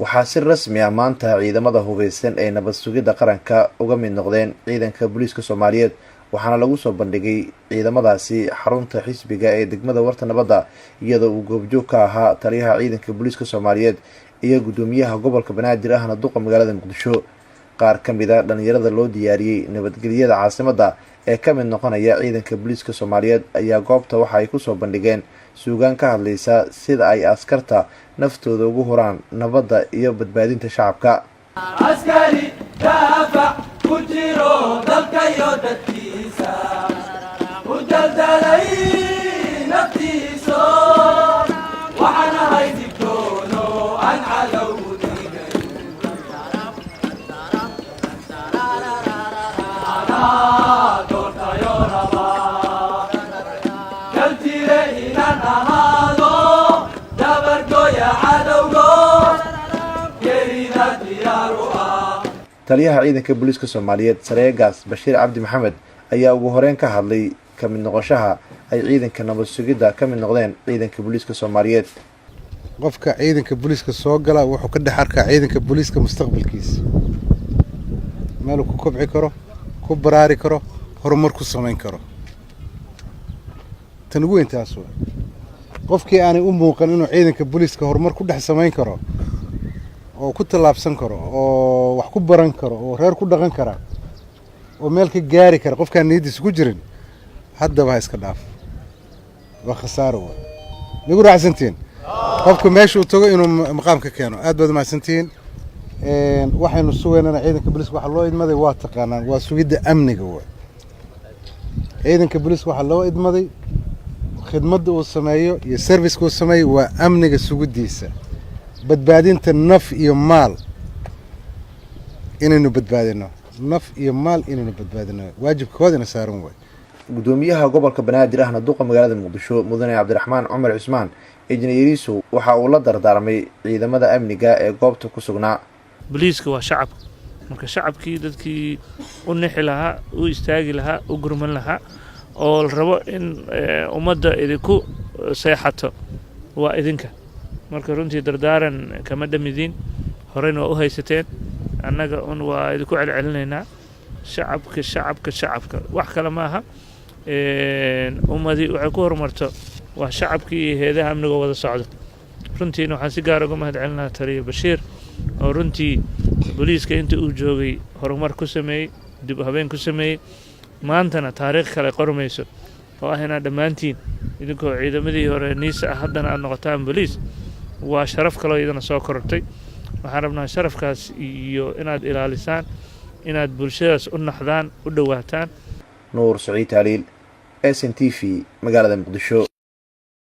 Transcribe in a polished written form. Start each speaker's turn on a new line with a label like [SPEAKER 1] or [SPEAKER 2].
[SPEAKER 1] waxaa si rasmi ah maanta ciidamada hubeysan ee nabad sugidda qaranka uga mid noqdeen ciidanka booliiska Soomaaliyeed waxaana lagu soo bandhigay ciidamadaasi xarunta xisbiga ee degmada Warta Nabadda iyadoo uu goobjoog ka ahaa taliyaha ciidanka booliiska Soomaaliyeed iyo gudoomiyaha gobolka Banaadir ahna duqa magaalada Muqdisho. qaar ka mid ah dhalinyarada loo diyaariyay nabadgelyada caasimadda ee ka mid noqonaya ciidanka booliiska Soomaaliyeed ayaa goobta waxa ay ku soo bandhigeen suugaan ka hadlaysa sida ay askarta naftooda ugu huraan nabadda iyo badbaadinta shacabka.
[SPEAKER 2] askari daafac ku jiro dalka iyo dadkiisa u daldalay naftiisa waxaan ahay digtoono aan cadow
[SPEAKER 1] taliyaha ciidanka booliiska Soomaaliyeed Sareegaas Bashiir Cabdi Maxamed ayaa ugu horeen ka hadlay ka mid noqoshaha ay ciidanka nabad sugidda ka mid noqdeen ciidanka booliiska Soomaaliyeed.
[SPEAKER 3] qofka ciidanka booliiska soo gala wuxuu ka dhex arkaa ciidanka booliiska mustaqbalkiisa meel ku kobci karo ku baraari karo horumar ku samayn karo tan ugu intaas waa qofkii aanay u muuqan inuu ciidanka booliiska horumar ku dhex samayn karo oo ku talaabsan karo oo wax ku baran karo oo reer ku dhaqan kara oo meel ka gaari kara qofkaan niyadiisa ku jirin haddaba iska dhaaf waa khasaaro waa nigu raacsantiin qofku meesha uu tago inuu maqaam ka keeno aad baad mahadsantiin waxaynu sugaynaa ciidanka booliiska waxa loo idmaday waa taqaanaan waa sugidda amniga waa ciidanka booliiska waxa loo idmaday khidmadda uu sameeyo iyo service-ka uu sameeyo waa amniga sugidiisa badbaadinta naf iyo maal inaynu badbaadino naf iyo maal inaynu badbaadino waajibkoodana saaran way.
[SPEAKER 1] gudoomiyaha gobolka Banaadir ahna duqa magaalada Muqdisho mudane Cabdiraxmaan Cumar Cusmaan injineeriisu waxa uu la dardaarmay ciidamada amniga ee goobta ku sugnaa.
[SPEAKER 4] booliiska waa shacab marka shacabkii dadkii u nixi lahaa u istaagi lahaa u gurman lahaa oo la rabo in ummadda idinku seexato waa idinka marka runtii dardaaran kama dhamidin horeyna waa u haysateen annaga waa idinku celcelinaynaa shacabka wax kale maaha ummadii waxay ku horumarto waa shacabkii iyo heedaha amniga wada socda runtiina waxaan si gaar uga mahad celinaa taliya Bashiir oo runtii booliiska inta uu joogay horumar ku sameeyey dib u habeen ku sameeyey maantana taariikh kale qormayso oo ah inaad dhammaantiin idinkoo ciidamadii hore niisa ah haddana aad noqotaan booliis waa sharaf kaloo idana soo korortay waxaan rabnaa sharafkaas iyo inaad ilaalisaan inaad bulshadaas u naxdaan u dhawaataan.
[SPEAKER 1] Nuur Saciid Taaliil SNTV magaalada Muqdisho.